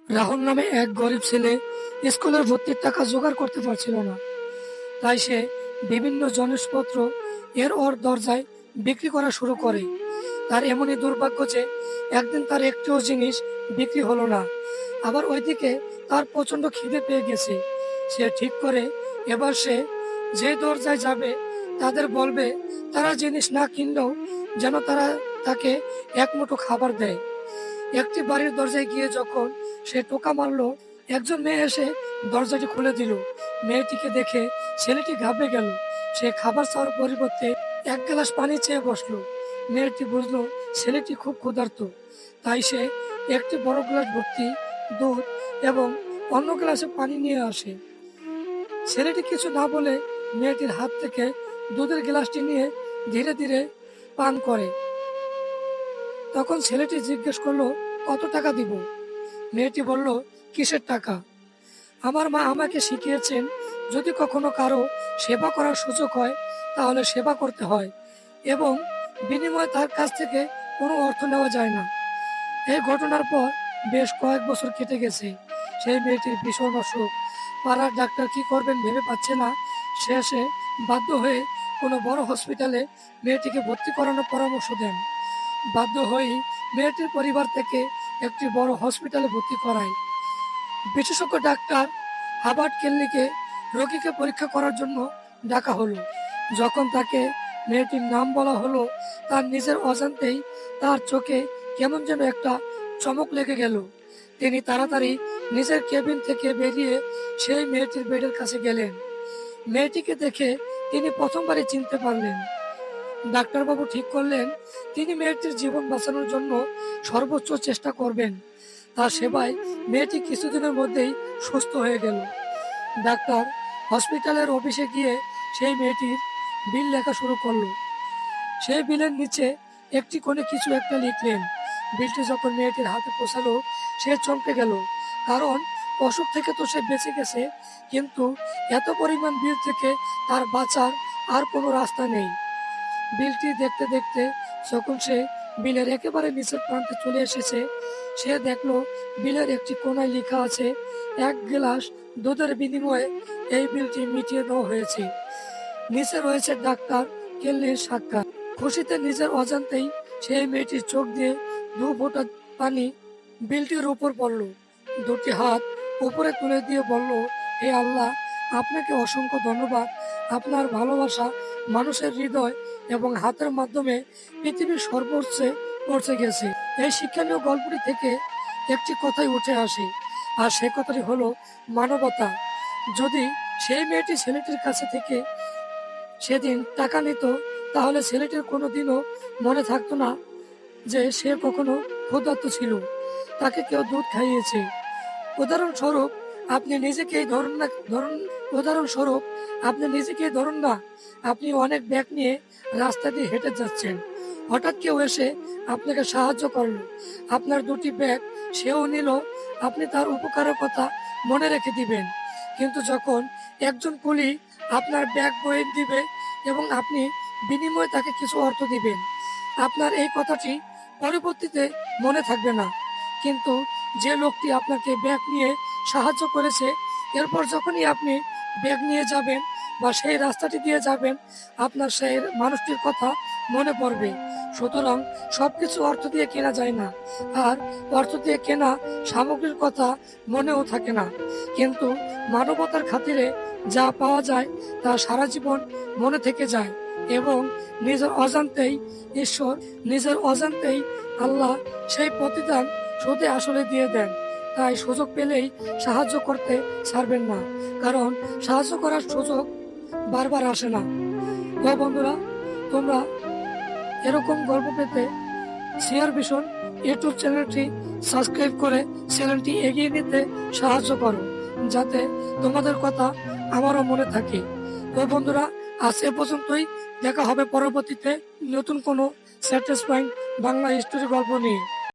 রাহুল নামে এক গরিব ছেলে স্কুলের ভর্তির টাকা জোগাড় করতে পারছিল না। তাই সে বিভিন্ন জিনিসপত্র এর ওর দরজায় বিক্রি করা শুরু করে। তার এমনই দুর্ভাগ্য যে একদিন তার একটিও জিনিস বিক্রি হলো না। আবার ওইদিকে তার প্রচন্ড খিদে পেয়ে গেছে। সে ঠিক করে এবার সে যে দরজায় যাবে তাদের বলবে তারা জিনিস না কিনলেও যেন তারা তাকে এক মুঠো খাবার দেয়। একটি বাড়ির দরজায় গিয়ে যখন সে টোকা মারলো, একজন মেয়ে এসে দরজাটি খুলে দিল। মেয়েটিকে দেখে ছেলেটি ঘাবড়ে গেল। সে খাবার চাওয়ার পরিবর্তে এক গ্লাস পানি চেয়ে বসলো। মেয়েটি বুঝলো ছেলেটি খুব ক্ষুধার্ত, তাই সে একটি বড় গ্লাস ভর্তি দুধ এবং অন্য গ্লাসে পানি নিয়ে আসে। ছেলেটি কিছু না বলে মেয়েটির হাত থেকে দুধের গ্লাসটি নিয়ে ধীরে ধীরে পান করে। তখন ছেলেটি জিজ্ঞেস করলো, কত টাকা দিব? মেয়েটি বলল, কিসের টাকা? আমার মা আমাকে শিখিয়েছেন, যদি কখনো কারো সেবা করার সুযোগ হয় তাহলে সেবা করতে হয় এবং বিনিময়ে তার কাছ থেকে কোনো অর্থ নেওয়া যায় না। এই ঘটনার পর বেশ কয়েক বছর কেটে গেছে। সেই মেয়েটির ভীষণ অসুখ। পাড়ার ডাক্তার কি করবেন ভেবে পাচ্ছে না। শেষে বাধ্য হয়ে কোনো বড় হসপিটালে মেয়েটিকে ভর্তি করানোর পরামর্শ দেন। বাধ্য হয়েই মেয়েটির পরিবার থেকে একটি বড় হসপিটালে ভর্তি করায়। বিশেষজ্ঞ ডাক্তার হাবার্ট ক্লিনিকে রোগীকে পরীক্ষা করার জন্য ডাকা হলো। যখন তাকে মেয়েটির নাম বলা হলো, তার নিজের অজান্তেই তার চোখে কেমন যেন একটা চমক লেগে গেল। তিনি তাড়াতাড়ি নিজের কেবিন থেকে বেরিয়ে সেই মেয়েটির বেডের কাছে গেলেন। মেয়েটিকে দেখে তিনি প্রথমবারই চিনতে পারলেন। ডাক্তারবাবু ঠিক করলেন তিনি মেয়েটির জীবন বাঁচানোর জন্য সর্বোচ্চ চেষ্টা করবেন। তার সেবায় মেয়েটি কিছুদিনের মধ্যেই সুস্থ হয়ে গেল। ডাক্তার হসপিটালের অফিসে গিয়ে সেই মেয়েটির বিল লেখা শুরু করলো। সেই বিলের নিচে একটি কোণে কিছু একটা লিখলেন। বিলটি যখন মেয়েটির হাতে পৌঁছালো, সে চমকে গেল। কারণ অসুখ থেকে তো সে বেঁচে গেছে, কিন্তু এত পরিমাণ বিল থেকে তার বাঁচার আর কোনো রাস্তা নেই। বিলটি দেখতে দেখতে যখন সে বিলের একেবারে নিচের প্রান্তে চলে এসেছে, সে দেখলো বিলের একটি কোণায় লেখা আছে, 1 গ্লাস দুধের বিনিময়ে এই বিলটি মিটিয়ে দেওয়া হয়েছে। নিচে রয়েছে ডাক্তার কেল্লির সাক্ষাৎ। খুশিতে নিজের অজান্তেই সেই মেয়েটির চোখ দিয়ে 2 ফোঁটা পানি বিলটির উপর পড়ল। দুটি হাত উপরে তুলে দিয়ে বলল, হে আল্লাহ, আপনাকে অসংখ্য ধন্যবাদ। আপনার ভালোবাসা মানুষের হৃদয় এবং হাতের মাধ্যমে পৃথিবীর সর্বোচ্চে পৌঁছে গেছে। এই শিক্ষণীয় গল্পটি থেকে একটি কথাই উঠে আসে, আর সে কথাটি হলো মানবতা। যদি সেই মেয়েটি ছেলেটির কাছে থেকে সেদিন টাকা নিত, তাহলে ছেলেটির কোনোদিনও মনে থাকতো না যে সে কখনো ক্ষুধার্ত ছিল। তাকে কেউ দুধ খাইয়েছে। উদাহরণস্বরূপ আপনি নিজেকেই উদাহরণস্বরূপ আপনি নিজেকেই ধরুন না, আপনি অনেক ব্যাগ নিয়ে রাস্তা দিয়ে হেঁটে যাচ্ছেন। হঠাৎ কেউ এসে আপনাকে সাহায্য করলো, আপনার 2টি ব্যাগ সেও নিল। আপনি তার উপকারের কথা মনে রেখে দিবেন, কিন্তু যখন একজন কুলি আপনার ব্যাগ বয়ে দিবে এবং আপনি বিনিময়ে তাকে কিছু অর্থ দিবেন, আপনার এই কথাটি পরবর্তীতে মনে থাকবে না। কিন্তু যে লোকটি আপনাকে ব্যাগ নিয়ে সাহায্য করেছে, এরপর যখনই আপনি ব্যাগ নিয়ে যাবেন বা সেই রাস্তাটি দিয়ে যাবেন, আপনার সেই মানুষটির কথা মনে পড়বে। সুতরাং সবকিছু অর্থ দিয়ে কেনা যায় না, আর অর্থ দিয়ে কেনা সামগ্রীর কথা মনেও থাকে না। কিন্তু মানবতার খাতিরে যা পাওয়া যায় তা সারা জীবন মনে থেকে যায় এবং নিজের অজান্তেই নিজের অজান্তেই আল্লাহ সেই প্রতিদান সুদে আসলে দিয়ে দেন। তাই সুযোগ পেলেই সাহায্য করতে ছাড়বেন না, কারণ সাহায্য করার সুযোগ বারবার আসে না। তো বন্ধুরা, তোমরা এরকম গল্প পেতে শেয়ার ভিশন ইউটিউব চ্যানেলটি সাবস্ক্রাইব করে চ্যানেলটি এগিয়ে নিতে সাহায্য করো, যাতে তোমাদের কথা আমারও মনে থাকে। তো বন্ধুরা, আজ এ পর্যন্তই। দেখা হবে পরবর্তীতে নতুন কোনো স্যাটিসফাইং বাংলা হিস্টোরি গল্প নিয়ে।